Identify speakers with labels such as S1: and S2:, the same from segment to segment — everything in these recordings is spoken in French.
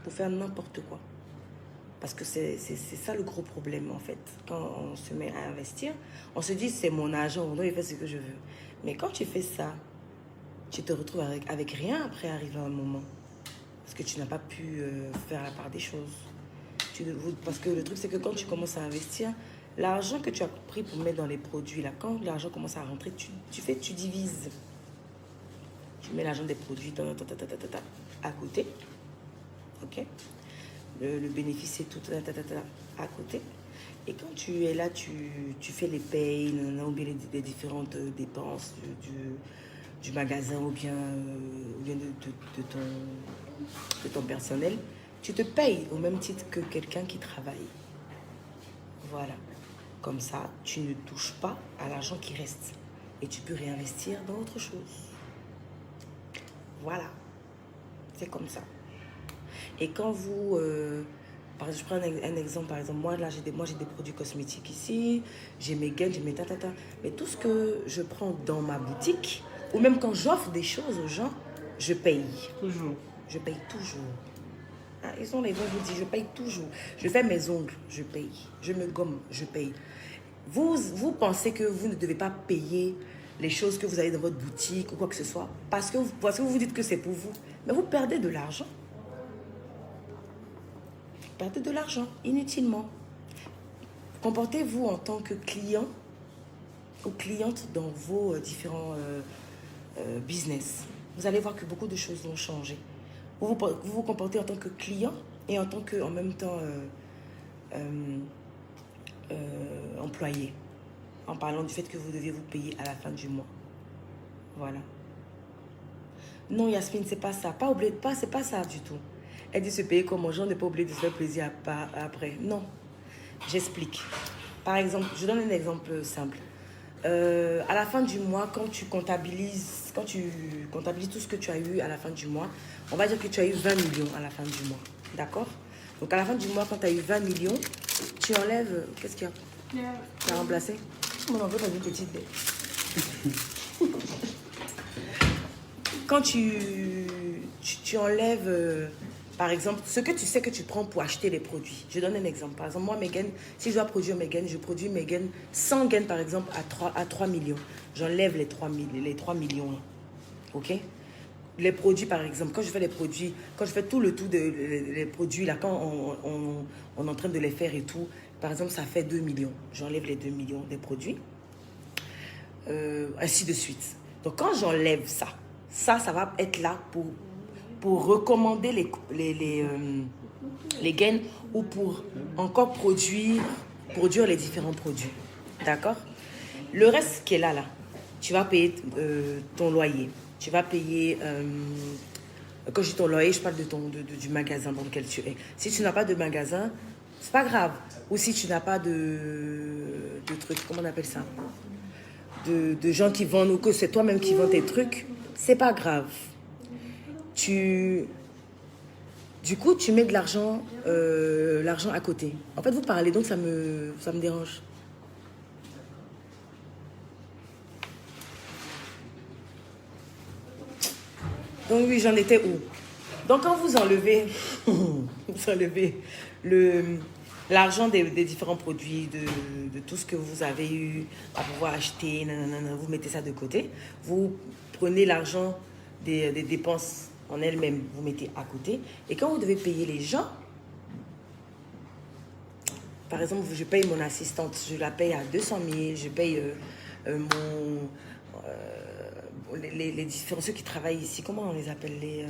S1: pour faire n'importe quoi. Parce que c'est ça le gros problème, en fait. Quand on se met à investir, on se dit, c'est mon argent, donc il fait ce que je veux. Mais quand tu fais ça, tu te retrouves avec rien après arriver à un moment. Parce que tu n'as pas pu faire la part des choses. Parce que le truc, c'est que quand tu commences à investir, l'argent que tu as pris pour mettre dans les produits, là, quand l'argent commence à rentrer, tu divises. Tu mets l'argent des produits à côté. Ok? Le bénéfice, c'est tout à côté. Et quand tu es là, tu fais les payes, ou bien les différentes dépenses du magasin ou bien de ton personnel, tu te payes au même titre que quelqu'un qui travaille. Voilà. Comme ça, tu ne touches pas à l'argent qui reste. Et tu peux réinvestir dans autre chose. Voilà. C'est comme ça. Et quand vous... par exemple, je prends un exemple. Par exemple, moi, là, j'ai des produits cosmétiques ici. J'ai mes gaines, j'ai mes tatata. Mais tout ce que je prends dans ma boutique, ou même quand j'offre des choses aux gens, je paye.
S2: Toujours.
S1: Je paye toujours. Ah, ils ont les vont vous dire, je paye toujours. Je fais mes ongles, je paye. Je me gomme, je paye. Vous pensez que vous ne devez pas payer les choses que vous avez dans votre boutique ou quoi que ce soit parce que vous vous dites que c'est pour vous. Mais vous perdez de l'argent. Vous perdez de l'argent inutilement. Comportez-vous en tant que client ou cliente dans vos différents business. Vous allez voir que beaucoup de choses vont changer. Vous vous comportez en tant que client et en tant que, en même temps, employé. En parlant du fait que vous devez vous payer à la fin du mois. Voilà. Non, Yasmine, c'est pas ça. C'est pas ça du tout. Elle dit se payer comme argent, on n'est pas obligé de se faire plaisir après. Non. J'explique. Par exemple, je donne un exemple simple. À la fin du mois, quand tu comptabilises tout ce que tu as eu à la fin du mois, on va dire que tu as eu 20 millions à la fin du mois. D'accord? Donc à la fin du mois, quand tu as eu 20 millions, tu enlèves... Qu'est-ce qu'il y a? Tu as remplacé? On en veut dans une petite bête. Quand tu enlèves... par exemple, ce que tu sais que tu prends pour acheter les produits. Je donne un exemple. Par exemple, moi, mes gaines, si je dois produire mes gaines, je produis mes gaines, 100 gaines, par exemple, à 3 millions. J'enlève les 3 millions. OK? Les produits, par exemple, quand je fais les produits, quand je fais tout le tout des produits, là, quand on est en train de les faire et tout, par exemple, ça fait 2 millions. J'enlève les 2 millions des produits. Ainsi de suite. Donc, quand j'enlève ça va être là pour recommander les gaines ou pour encore produire les différents produits. D'accord? Le reste qui est là, tu vas payer ton loyer. Tu vas payer... quand je dis ton loyer, je parle du magasin dans lequel tu es. Si tu n'as pas de magasin, c'est pas grave. Ou si tu n'as pas de trucs, comment on appelle ça? De gens qui vendent, ou que c'est toi-même qui vends tes trucs, c'est pas grave. Du coup, tu mets de l'argent à côté. En fait, vous parlez, donc ça me dérange. Donc oui, j'en étais où? Donc quand vous enlevez, l'argent des différents produits, de tout ce que vous avez eu à pouvoir acheter, vous mettez ça de côté. Vous prenez l'argent des dépenses en elles-mêmes, vous mettez à côté. Et quand vous devez payer les gens, par exemple, je paye mon assistante, je la paye à 200 000, je paye les différents, ceux qui travaillent ici, comment on les appelle, les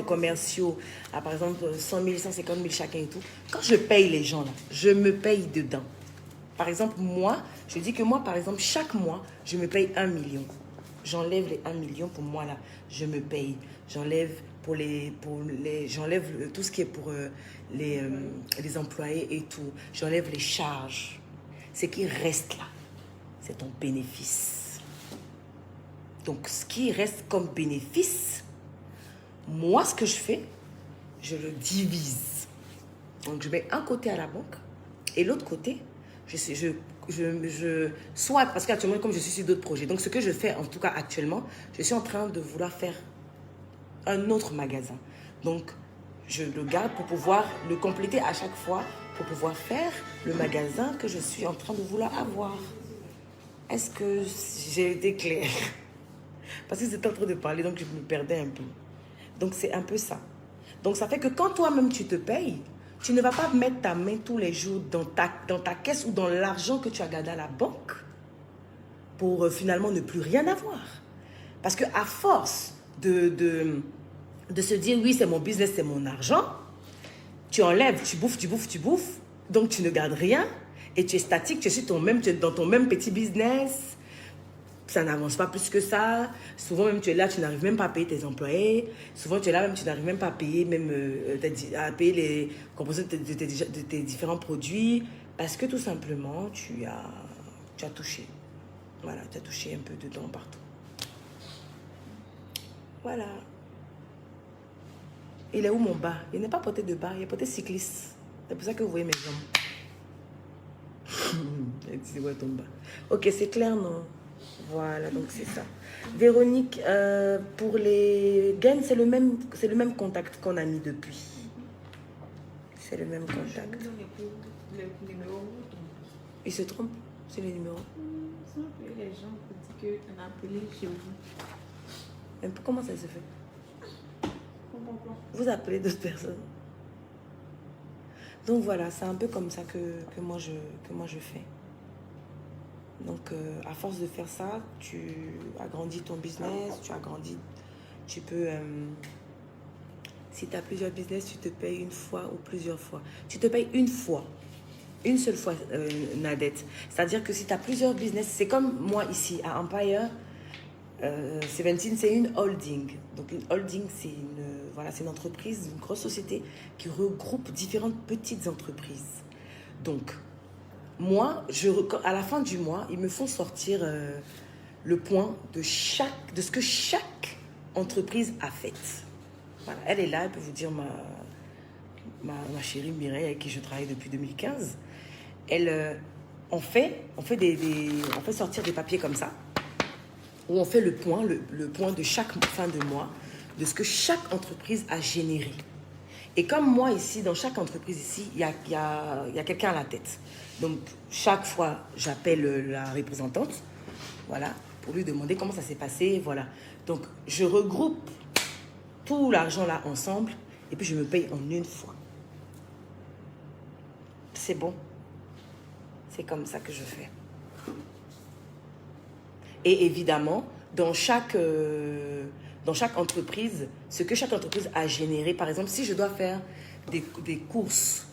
S1: commerciaux, par exemple 100 000, 150 000 chacun et tout. Quand je paye les gens, là, je me paye dedans. Par exemple, moi, je dis que moi, par exemple, chaque mois, je me paye 1 million. J'enlève les 1 million pour moi, là, je me paye. J'enlève j'enlève tout ce qui est pour les employés et tout. J'enlève les charges. Ce qui reste là, c'est ton bénéfice. Donc, ce qui reste comme bénéfice, moi, ce que je fais, je le divise. Donc, je mets un côté à la banque et l'autre côté, soit, parce qu'actuellement, comme je suis sur d'autres projets, donc ce que je fais, en tout cas actuellement, je suis en train de vouloir faire un autre magasin. Donc, je le garde pour pouvoir le compléter à chaque fois, pour pouvoir faire le magasin que je suis en train de vouloir avoir. Est-ce que j'ai été claire? Parce que c'était en train de parler, donc je me perdais un peu. Donc c'est un peu ça. Donc ça fait que quand toi-même tu te payes, tu ne vas pas mettre ta main tous les jours dans ta caisse ou dans l'argent que tu as gardé à la banque pour finalement ne plus rien avoir. Parce qu'à force de se dire oui, c'est mon business, c'est mon argent, tu enlèves, tu bouffes, donc tu ne gardes rien et tu es statique, tu es dans ton même petit business. Ça n'avance pas plus que ça. Souvent même tu es là, tu n'arrives même pas à payer tes employés. Souvent tu es là, même tu n'arrives même pas à payer, à payer les composants de tes différents produits. Parce que tout simplement, tu as touché. Voilà, tu as touché un peu dedans partout. Voilà. Il est où mon bas? Il n'est pas porté de bas, il est porté cycliste. C'est pour ça que vous voyez mes jambes. C'est quoi ton bas? Ok, c'est clair, non? Voilà, donc c'est ça. Véronique, pour les gains, c'est le même contact qu'on a mis depuis. C'est le même contact. Il se trompe? C'est le numéro?
S2: Les gens vous disent qu'on a appelé chez vous.
S1: Mais comment ça se fait? Vous appelez d'autres personnes. Donc voilà, c'est un peu comme ça que moi je fais. Donc à force de faire ça, tu agrandis ton business, tu peux... si tu as plusieurs business, tu te payes une fois ou plusieurs fois. Tu te payes une fois. Une seule fois, Nadette. C'est-à-dire que si tu as plusieurs business, c'est comme moi ici à Empire, 17, c'est une holding. Donc une holding, c'est une entreprise, une grosse société qui regroupe différentes petites entreprises. Donc, moi, à la fin du mois, ils me font sortir le point de ce que chaque entreprise a fait. Voilà, elle est là, elle peut vous dire ma chérie Mireille, avec qui je travaille depuis 2015. On fait sortir des papiers comme ça, où on fait le point de chaque fin de mois, de ce que chaque entreprise a généré. Et comme moi ici, dans chaque entreprise ici, il y a quelqu'un à la tête. Donc, chaque fois, j'appelle la représentante, voilà, pour lui demander comment ça s'est passé, voilà. Donc, je regroupe tout l'argent là ensemble, et puis je me paye en une fois. C'est bon. C'est comme ça que je fais. Et évidemment, dans chaque entreprise, ce que chaque entreprise a généré, par exemple, si je dois faire des courses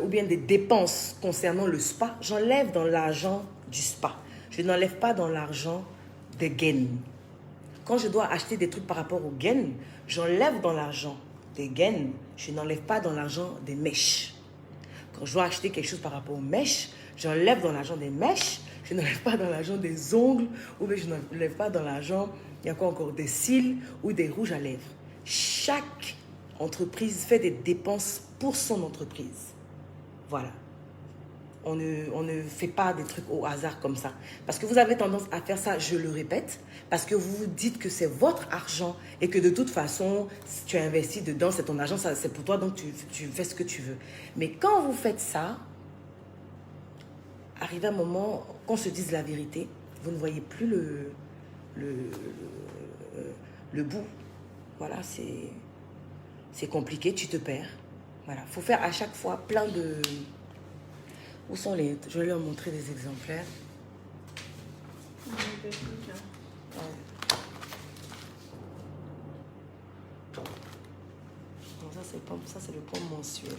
S1: ou bien des dépenses concernant le spa, j'enlève dans l'argent du spa. Je n'enlève pas dans l'argent des gains. Quand je dois acheter des trucs par rapport aux gains, j'enlève dans l'argent des gains. Je n'enlève pas dans l'argent des mèches. Quand je dois acheter quelque chose par rapport aux mèches, j'enlève dans l'argent des mèches. Je n'enlève pas dans l'argent des ongles, ou bien je n'enlève pas dans l'argent, il y a quoi encore, des cils ou des rouges à lèvres. Chaque entreprise fait des dépenses pour son entreprise. Voilà. On ne fait pas des trucs au hasard comme ça. Parce que vous avez tendance à faire ça, je le répète, parce que vous vous dites que c'est votre argent et que de toute façon, si tu as investi dedans, c'est ton argent, c'est pour toi, donc tu fais ce que tu veux. Mais quand vous faites ça, arrive un moment qu'on se dise la vérité, vous ne voyez plus le bout. Voilà, c'est compliqué, tu te perds. Voilà, il faut faire à chaque fois plein de... Où sont les... Je vais leur montrer des exemplaires. Ouais. Bon, ça, c'est le point mensuel.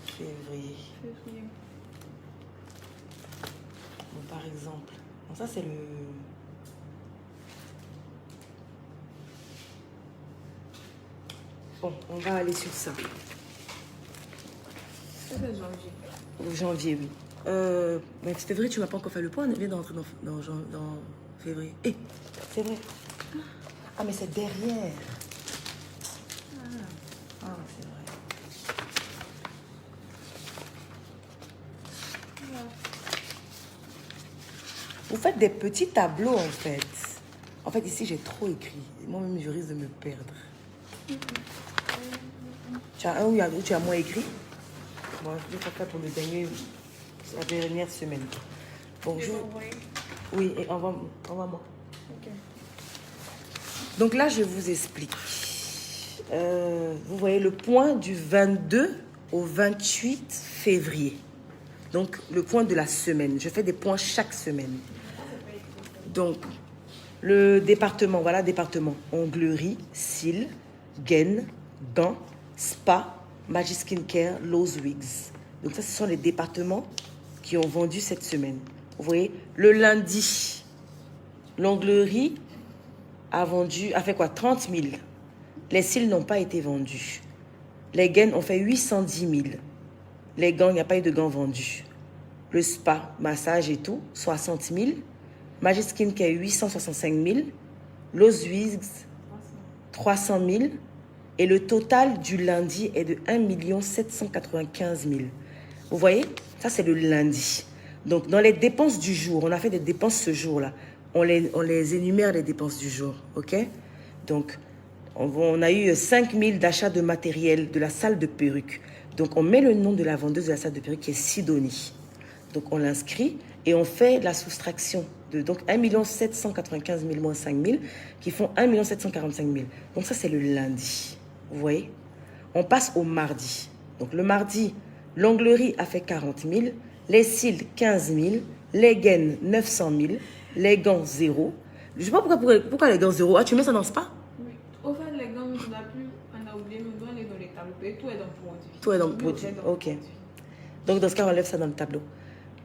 S1: Février. Bon, par exemple. Bon, ça, c'est le... Bon, on va aller sur ça.
S2: C'est le janvier.
S1: Au janvier, oui. Mais février, tu m'as pas encore fait le point. On vient d'entrer dans février. Eh, c'est vrai. Ah, mais c'est derrière. Ah, c'est vrai. Vous faites des petits tableaux, en fait. En fait, ici, j'ai trop écrit. Moi-même, je risque de me perdre. Tu as un où tu as moins écrit. Bon, je vais faire pour la dernière semaine. Bonjour. Oui, et envoie-moi.
S2: Ok.
S1: Donc là, je vous explique. Vous voyez le point du 22 au 28 février. Donc, le point de la semaine. Je fais des points chaque semaine. Donc, le département, voilà, département. Onglerie, cils, gaine, dents, spa, Magic Skincare, Lowe's Wigs. Donc ça, ce sont les départements qui ont vendu cette semaine. Vous voyez, le lundi, l'onglerie a fait quoi? 30 000. Les cils n'ont pas été vendus. Les gaines ont fait 810 000. Les gants, il n'y a pas eu de gants vendus. Le spa, massage et tout, 60 000. Magic Skincare, 865 000. Lowe's Wigs, 300 000. Et le total du lundi est de 1 795 000. Vous voyez? Ça, c'est le lundi. Donc, dans les dépenses du jour, on a fait des dépenses ce jour-là. On les énumère, les dépenses du jour. OK? Donc, on a eu 5 000 d'achats de matériel de la salle de perruque. Donc, on met le nom de la vendeuse de la salle de perruque qui est Sidonie. Donc, on l'inscrit et on fait la soustraction de donc 1 795 000 moins 5 000 qui font 1 745 000. Donc, ça, c'est le lundi. Vous voyez? On passe au mardi. Donc, le mardi, l'onglerie a fait 40 000, les cils, 15 000, les gaines, 900 000, les gants, 0. Je ne sais pas pourquoi les gants, 0. Ah, tu mets ça dans ce spa?
S2: Oui. Au fait, les gants, on a oublié, mais on doit aller dans les tableaux. Et tout est dans le produit.
S1: Tout est dans le produit. Ok. Donc, dans ce cas, on enlève ça dans le tableau.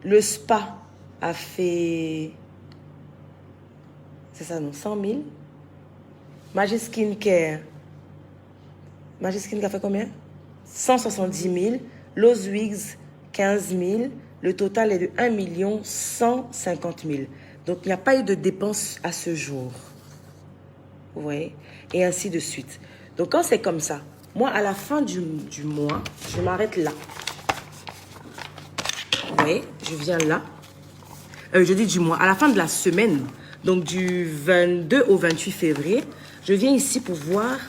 S1: Le spa a fait... C'est ça, non? 100 000. Magic Skincare a fait combien? 170 000. Lowe's Wigs, 15 000. Le total est de 1 150 000. Donc, il n'y a pas eu de dépenses à ce jour. Vous voyez? Et ainsi de suite. Donc, quand c'est comme ça, moi, à la fin du mois, je m'arrête là. Vous voyez? Je viens là. Je dis du mois. À la fin de la semaine, donc du 22 au 28 février, je viens ici pour voir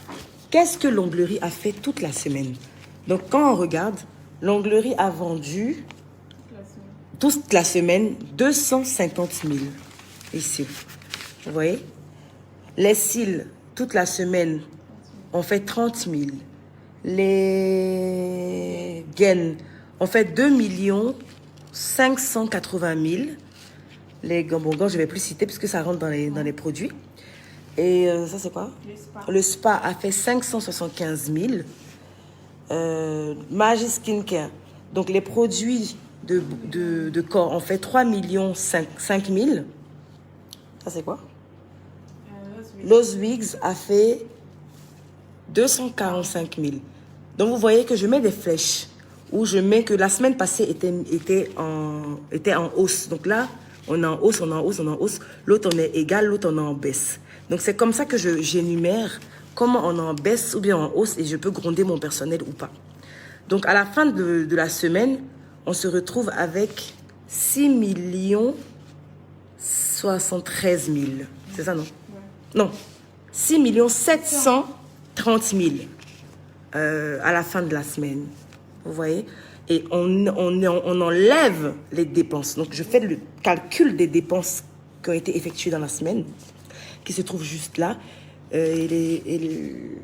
S1: qu'est-ce que l'onglerie a fait toute la semaine. Donc, quand on regarde, l'onglerie a vendu toute la semaine 250 000. Ici. Vous voyez? Les cils, toute la semaine, ont fait 30 000. Les gaines ont fait 2 580 000. Les gants, bon, je ne vais plus citer puisque ça rentre dans les produits. Et ça, c'est quoi? Le spa a fait 575 000. Magic Skincare, donc les produits de corps ont fait 3 500 000. Ça, c'est quoi? Lowe's Wigs a fait 245 000. Donc, vous voyez que je mets des flèches où je mets que la semaine passée était en hausse. Donc là, on est en hausse, on est en hausse, on est en hausse. L'autre, on est égal, l'autre, on est en baisse. Donc, c'est comme ça que j'énumère comment on est en baisse ou bien en hausse et je peux gronder mon personnel ou pas. Donc, à la fin de la semaine, on se retrouve avec 6 073 000. C'est ça, non? Ouais. Non. 6 730 000 à la fin de la semaine. Vous voyez? Et on enlève les dépenses. Donc, je fais le calcul des dépenses qui ont été effectuées dans la semaine, qui se trouve juste là.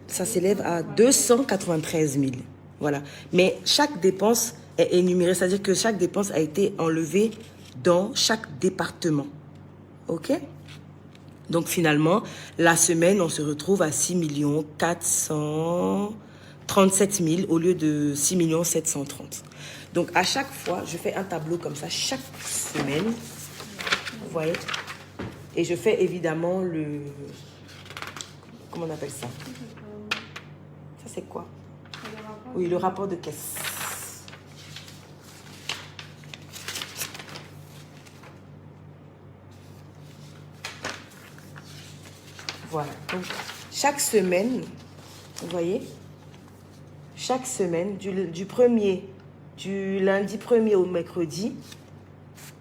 S1: Ça s'élève à 293 000. Voilà. Mais chaque dépense est énumérée, c'est-à-dire que chaque dépense a été enlevée dans chaque département. OK? Donc, finalement, la semaine, on se retrouve à 6 437 000 au lieu de 6 730. Donc, à chaque fois, je fais un tableau comme ça, chaque semaine. Vous voyez? Et je fais évidemment le... Comment on appelle ça? Ça, c'est quoi? Oui, le rapport de caisse. Voilà. Donc, chaque semaine, vous voyez, chaque semaine, du lundi 1er au mercredi,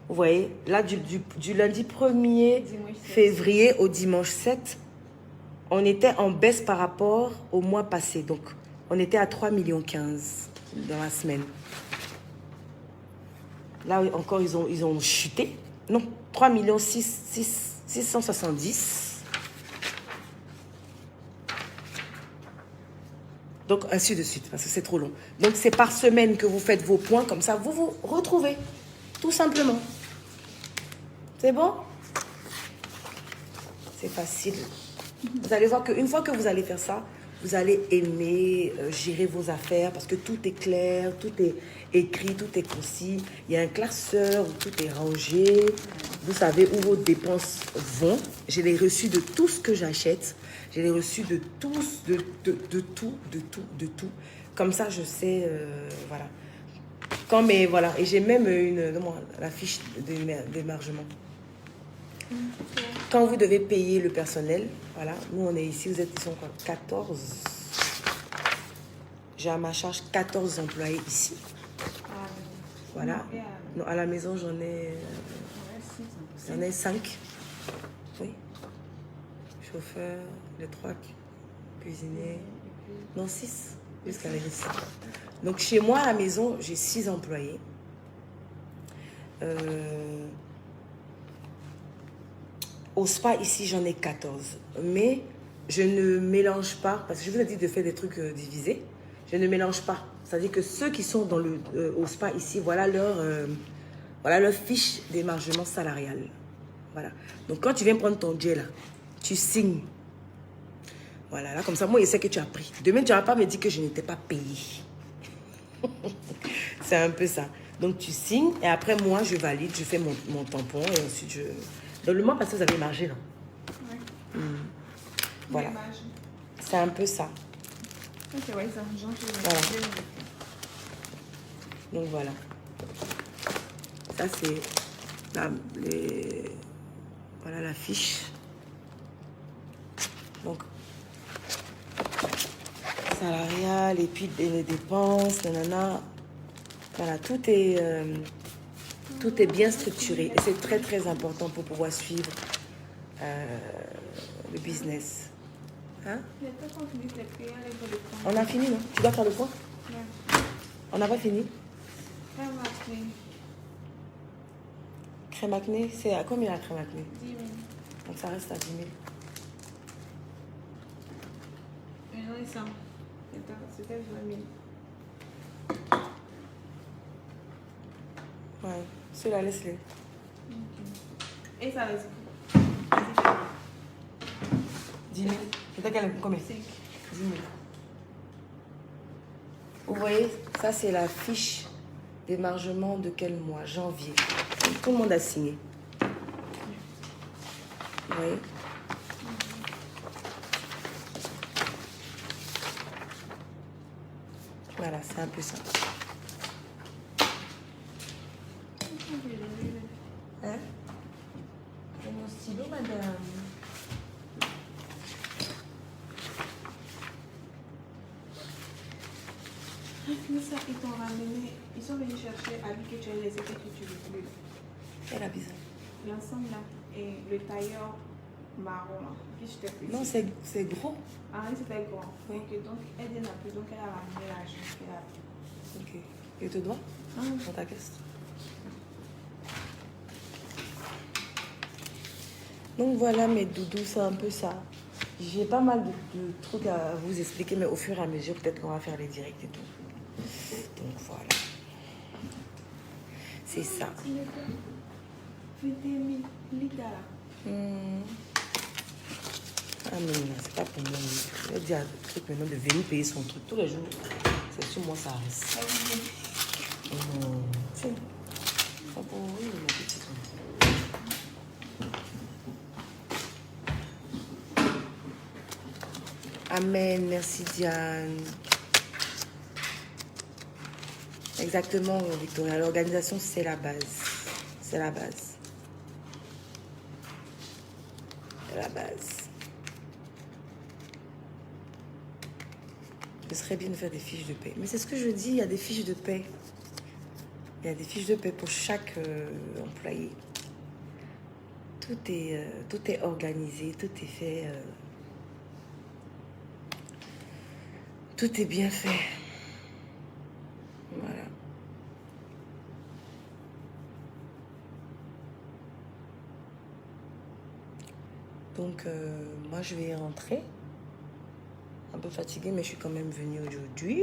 S1: vous voyez, là, du lundi 1er février au dimanche 7, on était en baisse par rapport au mois passé. Donc, on était à 3,15 millions dans la semaine. Là encore, ils ont chuté. Non, 3,670 000. Donc, ainsi de suite, parce que c'est trop long. Donc, c'est par semaine que vous faites vos points. Comme ça, vous vous retrouvez. Tout simplement. C'est bon? C'est facile. Vous allez voir qu'une fois que vous allez faire ça, vous allez aimer gérer vos affaires parce que tout est clair, tout est écrit, tout est concis. Il y a un classeur où tout est rangé. Vous savez où vos dépenses vont. J'ai les reçus de tout ce que j'achète. J'ai les reçus de tous, de tout. Comme ça, je sais, voilà. Voilà. Et j'ai même la fiche d'émargement. Quand vous devez payer le personnel, voilà, nous on est ici, vous êtes ici encore 14. J'ai à ma charge 14 employés ici. Voilà. Non, à la maison, j'en ai 5. Oui. Chauffeur, les 3 cuisiniers. Non, 6. Jusqu'à la ici. Donc chez moi, à la maison, j'ai 6 employés. Au spa, ici, j'en ai 14. Mais je ne mélange pas, parce que je vous ai dit de faire des trucs divisés. Je ne mélange pas. C'est-à-dire que ceux qui sont au spa ici, voilà leur fiche d'émargement salarial. Voilà. Donc, quand tu viens prendre ton jet là, tu signes. Voilà, là, comme ça, moi, je sais que tu as pris. Demain, tu ne vas pas me dire que je n'étais pas payé. C'est un peu ça. Donc, tu signes et après, moi, je valide, je fais mon tampon et ensuite, je... Dans le mois passé, vous avez margé, là. Oui. Voilà. C'est un peu ça.
S2: Ok, ouais, ça.
S1: Voilà. Donc, voilà. Ça, c'est voilà la fiche. Donc, salarial et puis les dépenses, nanana. Voilà, tout est bien structuré. Et c'est très, très important pour pouvoir suivre le business. Hein? On a fini, non? Tu dois faire le point?
S2: Ouais.
S1: On n'a pas fini?
S2: Crème acné.
S1: Crème acné, c'est à combien la crème acné?
S2: 10 000.
S1: Donc ça reste à 10 000.
S2: Maintenant, ils sont. C'était 20 000.
S1: Ouais, ceux-là, laisse-les.
S2: Okay. Et ça reste
S1: 10 000. C'était combien?
S2: 5.
S1: 10 000. Vous voyez, ça c'est la fiche d'émargement de quel mois? Janvier. Tout le monde a signé. Vous voyez? Voilà, c'est un peu ça. Hein? C'est mon stylo, madame.
S2: Mais ça, ils t'ont ramené. Ils sont venus chercher à lui que tu as laissé que tu veux plus.
S1: Elle a besoin.
S2: L'ensemble là. Et le tailleur marron là. Qui je t'ai pris.
S1: Non, c'est gros.
S2: Ah oui, c'était grand.
S1: Oui.
S2: Ok, donc elle n'a plus. Donc elle a ramené l'argent qu'elle a pris.
S1: Ok. Et te dois? Dans ta caisse. Donc voilà mes doudous, c'est un peu ça. J'ai pas mal de trucs à vous expliquer, mais au fur et à mesure, peut-être qu'on va faire les directs et tout. Donc voilà. C'est ça. Ah mais non, c'est pas pour moi. Je vais dire un truc maintenant de venir payer son truc tous les jours. C'est sur moi, ça reste. Non. C'est pas pour oui, mon petit. Amen, merci Diane. Exactement, Victoria. L'organisation, c'est la base. C'est la base. C'est la base. Ce serait bien de faire des fiches de paie. Mais c'est ce que je dis, il y a des fiches de paie. Il y a des fiches de paie pour chaque employé. Tout est organisé, tout est fait Tout est bien fait. Voilà. Donc, moi, je vais rentrer. Un peu fatiguée, mais je suis quand même venue aujourd'hui.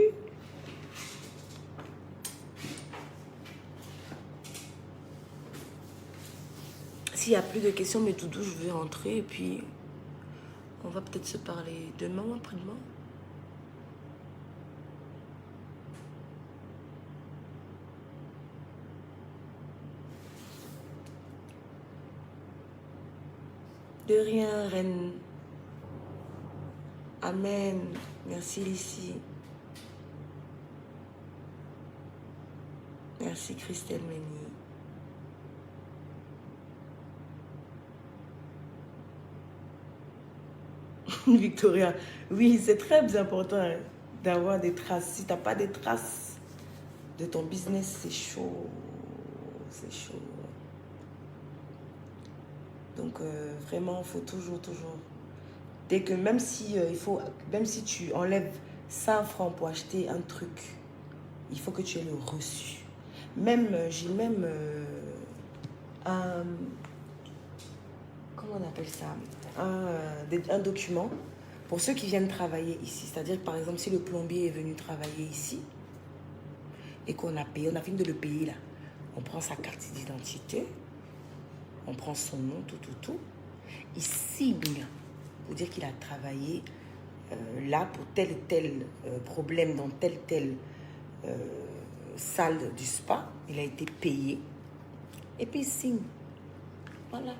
S1: S'il n'y a plus de questions, mes toutous, je vais rentrer et puis on va peut-être se parler demain ou après-demain. De rien, reine. Amen. Merci, Lucie. Merci, Christelle Méni. Victoria, oui, c'est très important d'avoir des traces. Si tu n'as pas des traces de ton business, c'est chaud. C'est chaud. Donc, vraiment, il faut toujours. Dès que, même si, même si tu enlèves 100 francs pour acheter un truc, il faut que tu aies le reçu. Même, j'ai même comment on appelle ça, un document pour ceux qui viennent travailler ici. C'est-à-dire que par exemple, si le plombier est venu travailler ici et qu'on a payé, on a fini de le payer là, on prend sa carte d'identité, on prend son nom, tout. Il signe pour dire qu'il a travaillé là pour tel et tel problème dans telle salle du spa. Il a été payé et puis il signe. Voilà.